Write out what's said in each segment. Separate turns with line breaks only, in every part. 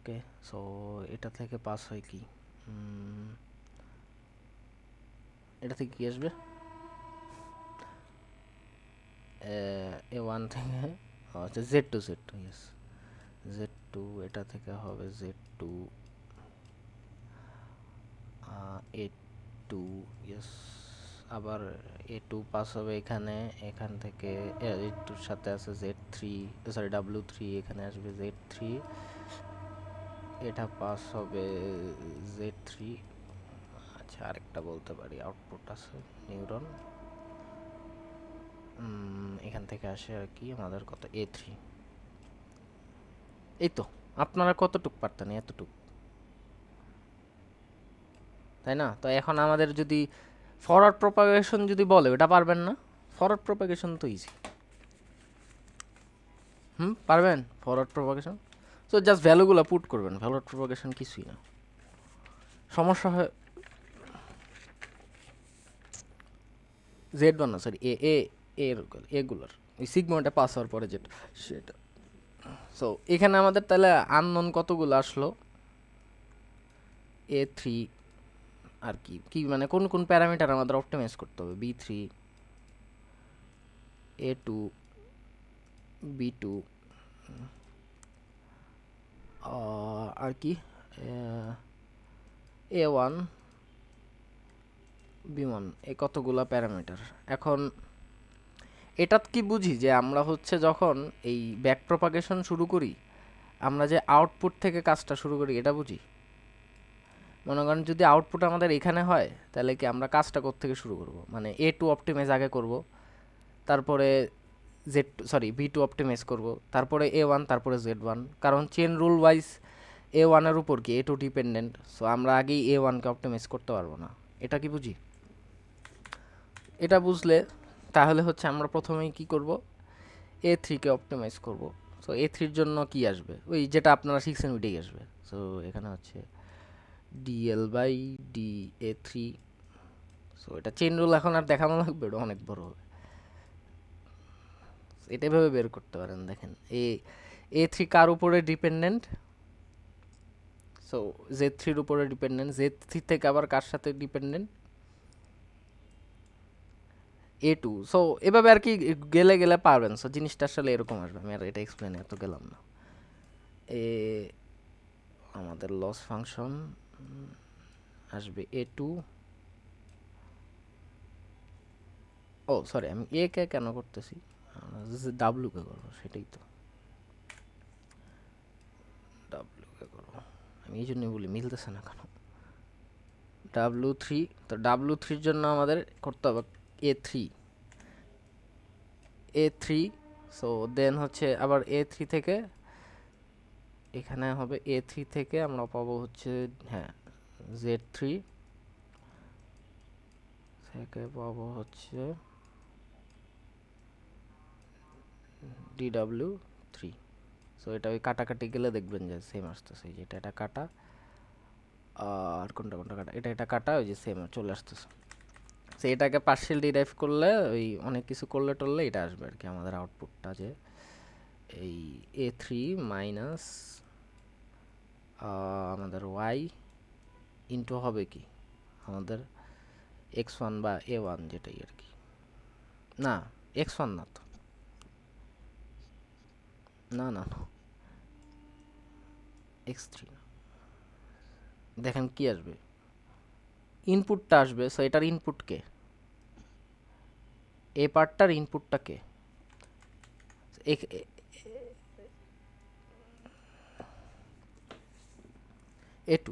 ওকে, so এটা থেকে pass হয় কি, এটা থেকে কি আসবে, A1 থেকে, আচ্ছা Z2 ইয়েস, Z2 এটা থেকে হবে Z2 A2 ইয়েস, আবার A2 পাস হবে এখানে, এখান থেকে A2-র সাথে আছে Z3, সরি W3, এখানে আসবে Z3, এটা পাস হবে Z3। আচ্ছা আরেকটা বলতে পারি, আউটপুট আছে নিউরন, এখান থেকে আসে আর কি আমাদের কত A3। এই তো, আপনারা কতটুক পারতেন, এতটুক, তাই না? তো এখন আমাদের যদি ফরওয়ার্ড প্রপাগেশন যদি বলে, ওটা পারবেন না? ফরওয়ার্ড প্রপাগেশন তো ইজি। পারবেন ফরওয়ার্ড প্রপাগেশন? সো জাস্ট ভ্যালুগুলো পুট করবেন, ফরওয়ার্ড প্রপাগেশন কিছুই না। সমস্যা হয় Z1 না, সরি এ এ এর এগুলোর ওই সিগমোটা পাস হওয়ার পরে যেটা সেটা। সো এখানে আমাদের তাহলে আননোন কতগুলো আসলো, A3, আর কি কি মানে কোন কোন প্যারামিটার আমাদের অপটিমাইজ করতে হবে, B3, A2, B2, আর কি A1, B1, এই কতগুলা প্যারামিটার। এখন এটা কি বুঝি যে আমরা হচ্ছে যখন এই ব্যাক প্রপাগেশন শুরু করি, আমরা যে আউটপুট থেকে কাজটা শুরু করি এটা বুঝি। মনে করেন যদি আউটপুট আমাদের এখানে হয়, তাহলে কি আমরা কাজটা কোত্থেকে শুরু করব, মানে A2 অপটিমাইজ আগে করব, তারপরে B2 অপটিমাইজ করব, তারপরে A1, তারপরে Z1, কারণ চেন রুল ওয়াইজ A1 এর উপর কি A2 ডিপেন্ডেন্ট, সো আমরা আগেই A1 কে অপটিমাইজ করতে পারবো না। এটা কি বুঝি? এটা বুঝলে তাহলে হচ্ছে আমরা প্রথমেই কি করব, A3 কে অপটিমাইজ করব। সো A3-র জন্য কি আসবে, ওই যেটা আপনারা শিখছেন ওইটাই আসবে। সো এখানে হচ্ছে DL বাই DA3। সো এটা চেন রুল এখন আর দেখানো লাগবে, এটা অনেক বড় হবে। এটা এভাবে বের করতে পারেন, দেখেন A3 কার উপরে ডিপেন্ডেন্ট, সো Z3-র উপরে ডিপেন্ডেন্ট, Z3 থেকে আবার কার সাথে ডিপেন্ডেন্ট, A2। সো এভাবে আর কি গেলে গেলে পারবেন। সো জিনিসটা আসলে এরকম আসবে, আমি আর এটা এক্সপ্লেন এত গেলাম না। এ আমাদের লস ফাংশন আসবে A2, ও সরি আমি এ কে কেন করতেছি, ডাব্লু কে করবো, সেটাই তো, ডাব্লু কে করবো, আমি এই জন্যই বলি মিলতেছে না কেন। W3, তো W3-র জন্য আমাদের করতে হবে A3, A3। সো দেন হচ্ছে আবার A3 থেকে এখানে হবে, A3 থেকে আমরা পাবো হচ্ছে, হ্যাঁ Z3 থেকে পাবো হচ্ছে DW3। সো এটা ওই কাটাকাটি গেলে দেখবেন যে সেম আসতেছে, এই যে এটা কাটা, আর কোনটা কোনটা কাটা, এটা কাটা, ওই যে সেম চলে আসতেছে। সো এটাকে পার্শিয়াল ডিরাইভ করলে, ওই অনেক কিছু করলে টরলে এটা আসবে আর কি আমাদের আউটপুটটা, যে এই A3 মাইনাস আমাদের ওয়াই ইন্টু হবে কি আমাদের X1 বা A1 যেটাই আর কি, না X1 না তো, না না না X3 না, দেখেন কি আসবে, ইনপুটটা আসবে। সো এটার ইনপুট কে, এ পার্টটার ইনপুটটা কে, A2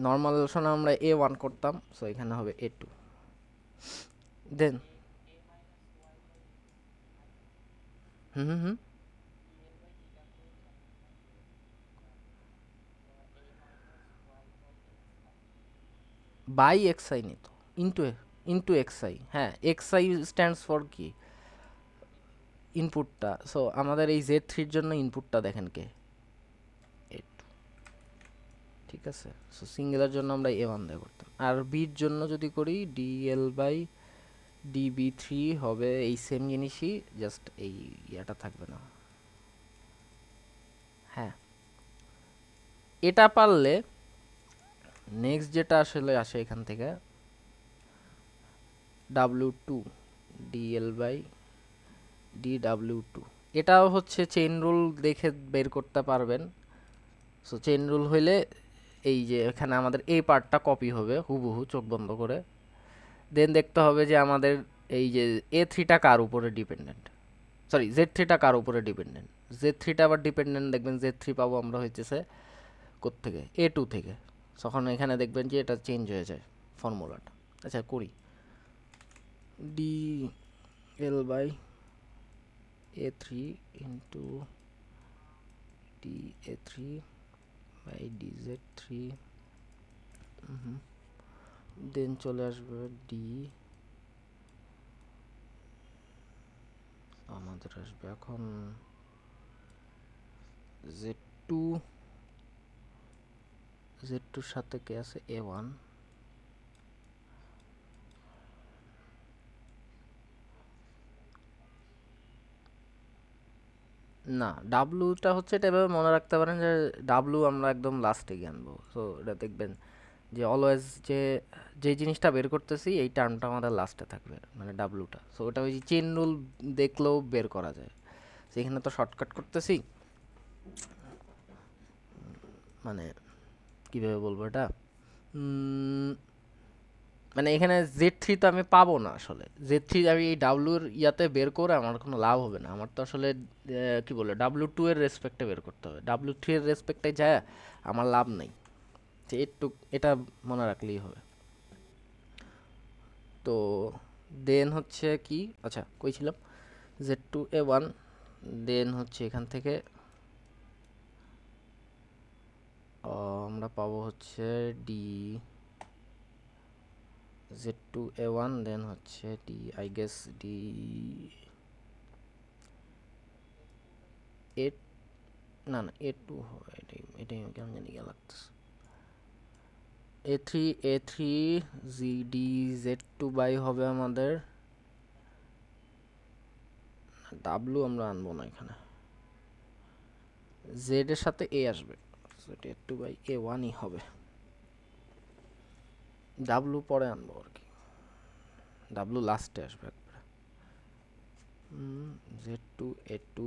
নর্মাল সময় আমরা A1 করতাম, সো এখানে হবে A2। Then hmm hmm hmm, by xi নিত, ইন্টু ইন্টু এক্সআই, হ্যাঁ এক্সআই স্ট্যান্ডস ফর কি, ইনপুটটা। সো আমাদের এই Z3-র জন্য ইনপুটটা দেখেন কে, A2, ঠিক আছে। সো সিঙ্গেলের জন্য আমরা A1 দিয়ে করতাম, আর বির জন্য যদি করি DL বাই DB3 হবে এই সেম জিনিসই, জাস্ট এই ইয়াটা থাকবে না। হ্যাঁ এটা পারলে নেক্সট যেটা আসলে আসে এখান থেকে W2 DL বাই DW2, এটাও হচ্ছে চেইন রুল দেখে বের করতে পারবেন। সো চেইন রুল হইলে এই যে এখানে আমাদের এই পার্টটা কপি হবে হুবহু চোখ বন্ধ করে। দেন দেখতে হবে যে আমাদের এই যে A3টা কার উপরে ডিপেন্ডেন্ট, সরি Z3টা কার উপরে ডিপেন্ডেন্ট। Z3টা আবার ডিপেন্ডেন্ট দেখবেন Z3 পাবো আমরা হইতেছে কোত্থেকে, A2 থেকে। তখন এখানে দেখবেন যে এটা চেঞ্জ হয়ে যায় ফর্মুলাটা। আচ্ছা করি, DL by A3 into DA3 by DZ3, then চলে আসবে ডি, আমাদের আসবে এখন Z2, Z2 সাথে কে আছে A1, না ডাব্লুটা হচ্ছে এটা এভাবে মনে রাখতে পারেন যে ডাব্লু আমরা একদম লাস্টে গিয়ে আনবো। সো এটা দেখবেন যে অলওয়েজ যে যে জিনিসটা বের করতেছি এই টার্মটা আমাদের লাস্টে থাকবে, মানে ডাব্লুটা। সো ওটা ওই যে চেন রুল দেখলেও বের করা যায়। সেখানে তো শর্টকাট করতেছি, মানে কীভাবে বলবো এটা, মানে এখানে Z3 তো আমি পাবো না আসলে। Z3 আমি এই ডাব্লুর ইয়াতে বের করে আমার কোনো লাভ হবে না। আমার তো আসলে কি বলে W2 এর রেসপেক্টে বের করতে হবে, W3 এর রেসপেক্টে যায় আমার লাভ নেই। যে একটু এটা মনে রাখলেই হবে। তো দেন হচ্ছে কি, আচ্ছা কইছিলাম Z2A1, দেন হচ্ছে এখান থেকে আমরা পাবো হচ্ছে ডি Z2A1, দেন হচ্ছে D I guess D A, না না A2 হবে, এটাই এটাই কেমন জানি গিয়ে লাগতেছে। A3 ডি Z2 বাই হবে আমাদের ডাব্লু, আমরা আনবো না এখানে, জেড এর সাথে এ আসবে, A2 বাই A1ই হবে। ডাব্লু পরে আনবো আর কি, ডাব্লু লাস্টে আসবে একবারে। Z2A2,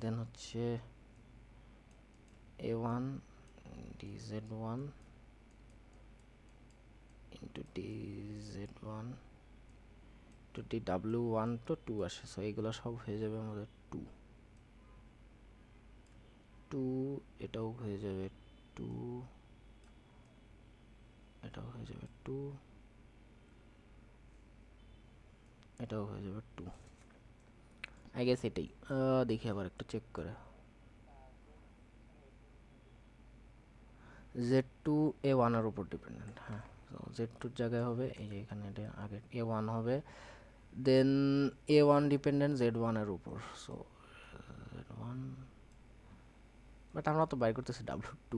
দেন হচ্ছে A1 DZ1 into DZ1 two DW1 তো 2 আসে। সো এইগুলো সব হয়ে যাবে আমাদের 2, এটাও হয়ে যাবে 2, এটাও হয়ে যাবে 2, এটাও হয়ে যাবে 2। আই গেস এটাই। দেখি আবার একটু চেক করে। Z2A1 এর উপর ডিপেন্ডেন্ট, হ্যাঁ। তো Z2 জায়গায় হবে এই যে এখানে, এটা আগে A1 হবে, দেন A1 ডিপেন্ডেন্ট Z1 এর উপর। সো Z1, বাট আমরা তো বাইর করতেছি W2।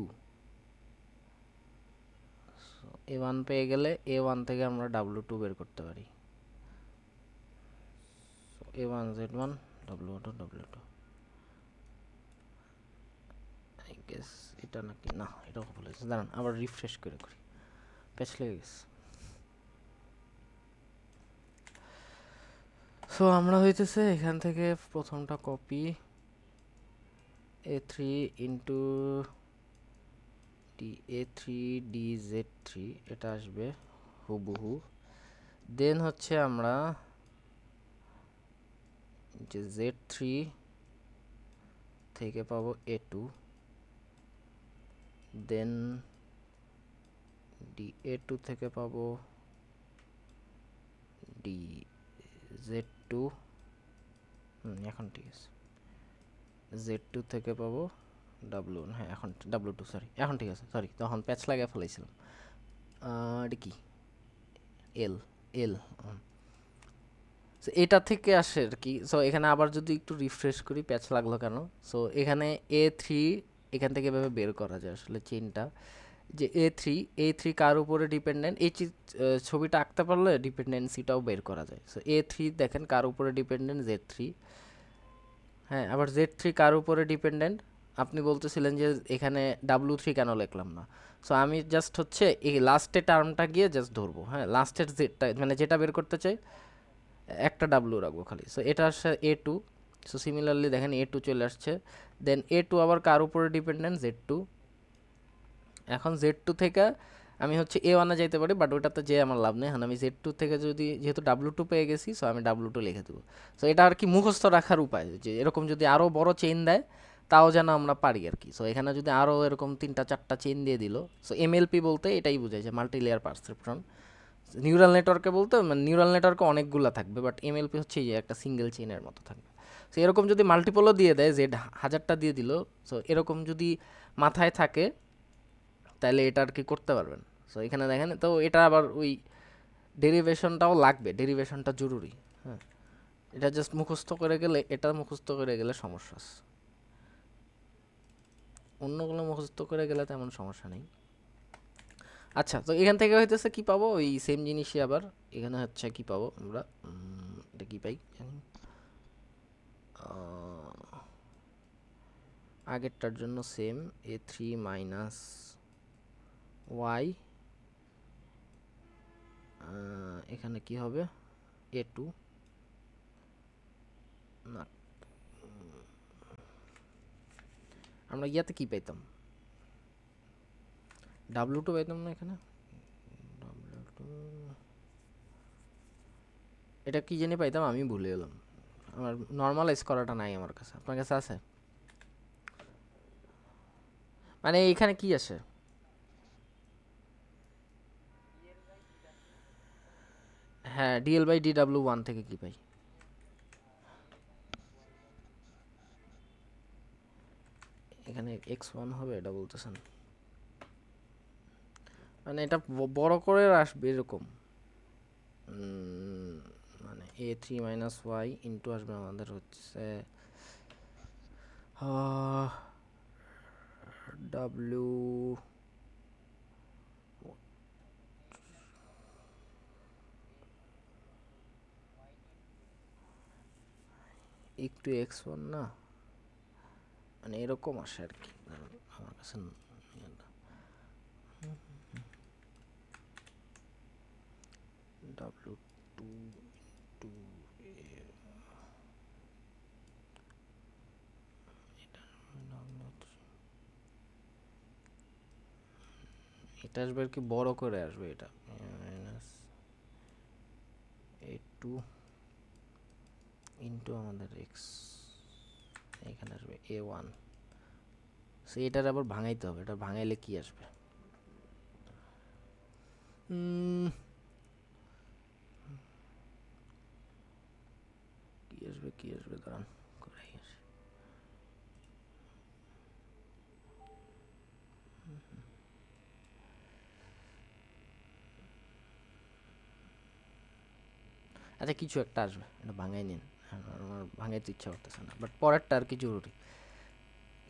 সো A1 পেয়ে গেলে A1 থেকে আমরা W2 বের করতে পারি। So A1 Z1 W2 W2, I guess এটা নাকি না, এটাও বলেছে, দাঁড়ান আবার রিফ্রেশ করে করি, প্যাচ লেগে গেছে। সো আমরা হইতেছে এখান থেকে প্রথমটা copy A3 into A3 DZ3, এটা আসবে হুবহু। দেন হচ্ছে আমরা যে Z3 থেকে পাবো A2, দেন DA2 থেকে পাবো DZ2, এখন ঠিক আছে, Z2 থেকে পাবো W1, হ্যাঁ এখন W2, সরি এখন ঠিক আছে, সরি তখন প্যাচ লাগিয়ে ফেলাইছিলাম। এটা কি এল, এল এটা থেকে আসে আর কি। সো এখানে আবার যদি একটু রিফ্রেশ করি প্যাচ লাগলো কেন। সো এখানে A3 এখান থেকে এভাবে বের করা যায় আসলে চেইনটা, যে A3 কার উপরে ডিপেন্ডেন্ট, এই ছবিটা আঁকতে পারলে ডিপেন্ডেন্সিটাও বের করা যায়। সো A3 দেখেন কার উপরে ডিপেন্ডেন্ট, Z3, হ্যাঁ। আবার Z3 কার উপরে ডিপেন্ডেন্ট, আপনি বলতেছিলেন যে এখানে W3 কেন লিখলাম না। সো আমি জাস্ট হচ্ছে এই লাস্টে টার্মটা গিয়ে জাস্ট ধরবো, হ্যাঁ লাস্টের যেটা মানে যেটা বের করতে চাই একটা ডাব্লু রাখবো খালি। সো এটা আসছে A2। সো সিমিলারলি দেখেন A2 চলে আসছে। দেন A2 আবার কার উপরে ডিপেন্ডেন্ট, Z2। এখন Z2 থেকে আমি হচ্ছে A1-এ যাইতে পারি, বাট ওটাতে যে আমার লাভ নেই। এখন আমি Z2 থেকে যদি যেহেতু W2 পেয়ে গেছি, সো আমি W2 লিখে দেবো। সো এটা আর কি মুখস্থ রাখার উপায়, যে এরকম যদি আরও বড় চেইন দেয় তাও যেন আমরা পারি আর কি। সো এখানে যদি আরও এরকম 3টা 4টা চেইন দিয়ে দিল, সো MLP বলতে এটাই বোঝায় যে মাল্টি লেয়ার পারসেপট্রন। নিউরাল নেটওয়ার্কে বলতে মানে নিউরাল নেটওয়ার্কে অনেকগুলো থাকবে, বাট MLP হচ্ছে এই যে একটা সিঙ্গেল চেইনের মতো থাকবে। সো এরকম যদি মাল্টিপলও দিয়ে দেয়, যে 1000টা দিয়ে দিল, সো এরকম যদি মাথায় থাকে তাহলে এটা আর কি করতে পারবেন। সো এখানে দেখেন তো এটা আবার ওই ডেরিভেশনটাও লাগবে, ডেরিভেশনটা জরুরি। হ্যাঁ, এটা জাস্ট মুখস্থ করে গেলে, এটা মুখস্থ করে গেলে সমস্যা আছে, অন্যগুলো মুখস্থ করে গেলে তেমন সমস্যা নেই। আচ্ছা, তো এখান থেকে হইতেছে কি পাবো, ওই সেম জিনিসই আবার এখানে হচ্ছে কি পাবো আমরা, এটা কি পাই জানি, আগেরটার জন্য সেম A3 মাইনাস ওয়াই, এখানে কি হবে A2 না, আমরা ইয়াতে কি পাইতাম, W2 পাইতাম না এখানে, W2 এটা কি জানি পাইতাম, আমি ভুলে গেলাম। আমার নর্মালাইজ করাটা নাই আমার কাছে, আপনার কাছে আছে? মানে এখানে কি আসে, হ্যাঁ DL/DW1 থেকে কি পাই, এখানে x1 হবে এটা বলতেছেন, মানে এটা বড় করে আসবে এরকম, মানে A3 মাইনাস ওয়াই ইন্টু আসবে আমাদের হচ্ছে ডাব্লিউ, একটু x1 না, মানে এরকম আসে আর কি, আমার কাছে W2 টু, এটা আসবে আর কি বড় করে আসবে, এটা মাইনাস A2 ইন্টু আমাদের এক্স, এখানে আসবে A1। সো এটার আবার ভাঙাইতে হবে, এটা ভাঙাইলে কি আসবে, কি আসবে দাঁড়ান করাই আসে, আচ্ছা কিছু একটা আসবে, এটা ভাঙাই নিন, আমার ভাঙাইতে ইচ্ছা করতেছে না, বাট পরেরটা আর কি জরুরি,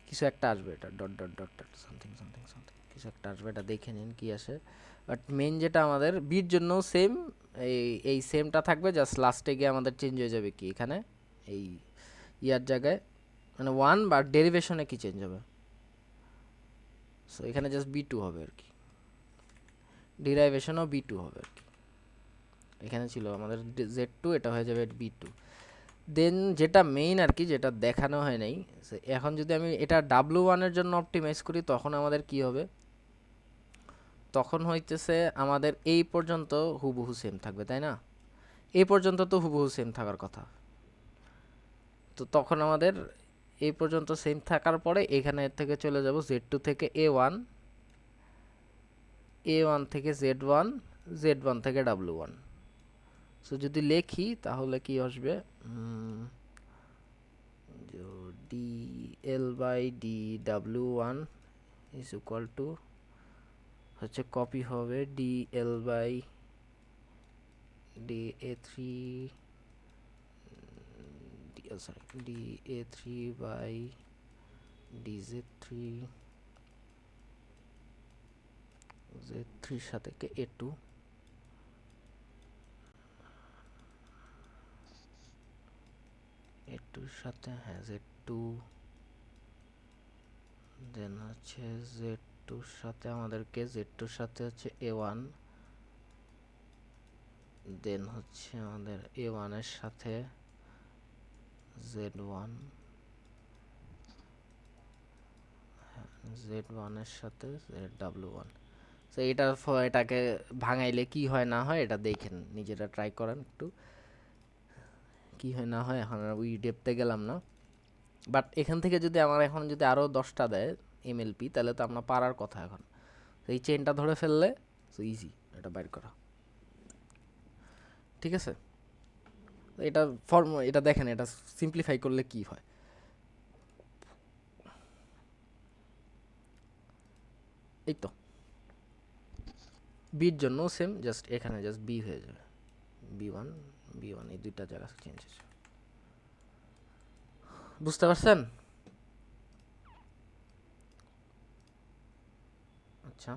কিছু একটা আসবে, এটা dot dot dot dot something something something কিছু একটা আসবে, এটা দেখে নিন কি আসে। বাট মেন যেটা আমাদের বির জন্য সেম, এই এই সেমটা থাকবে, জাস্ট লাস্টে গিয়ে আমাদের চেঞ্জ হয়ে যাবে কি এখানে, এই ইয়ার জায়গায় মানে ওয়ান, বা ডেরিভেশনে কি চেঞ্জ হবে, সো এখানে জাস্ট B2 হবে আর কি, ডিরাইভেশনও B2 হবে আর কি। এখানে ছিল আমাদের Z2, এটা হয়ে যাবে B2। দেন যেটা মেইন আর কি, যেটা দেখানো হয় নাই, এখন যদি আমি এটা W1-এর জন্য অপটিমাইজ করি তখন আমাদের কি হবে, তখন হইতেছে আমাদের এই পর্যন্ত হুবহু সেম থাকবে, তাই না? এই পর্যন্ত তো হুবহু সেম থাকার কথা। তো তখন আমাদের এই পর্যন্ত সেম থাকার পরে এখানে থেকে চলে যাব Z2 থেকে A1, A1 থেকে Z1, Z1 থেকে W1। সো যদি লেখি তাহলে কি আসবে, D L by D W one is equal to হচ্ছে কপি হবে D L by D A3, sorry DA3 by DZ3, Z3 সাথে A2, A2 সাথে হ্যাঁ Z2 দেন হচ্ছে জেড টুর সাথে আমাদেরকে জেড টুর সাথে হচ্ছে A1, দেন হচ্ছে আমাদের A1 এর সাথে Z1, Z1 এর সাথে ZW1। তো এটাকে ভাঙাইলে কি হয় না হয় এটা দেখেন, নিজেরা ট্রাই করেন একটু কি হয় না হয়। এখন আর ওই ডেপতে গেলাম না, বাট এখান থেকে যদি আমার এখন যদি আরও 10টা দেয় MLP, তাহলে তো আমরা পারার কথা এখন। তো এই চেনটা ধরে ফেললে তো ইজি এটা বাইর করা, ঠিক আছে। এটা এটা দেখেন, এটা সিম্পলিফাই করলে কি হয়। এই তো বির জন্য সেম, জাস্ট এখানে জাস্ট বি হয়ে যাবে, B1 B1 এই দুইটা জায়গা চেঞ্জ হয়েছে। বুঝতে পারছেন? আচ্ছা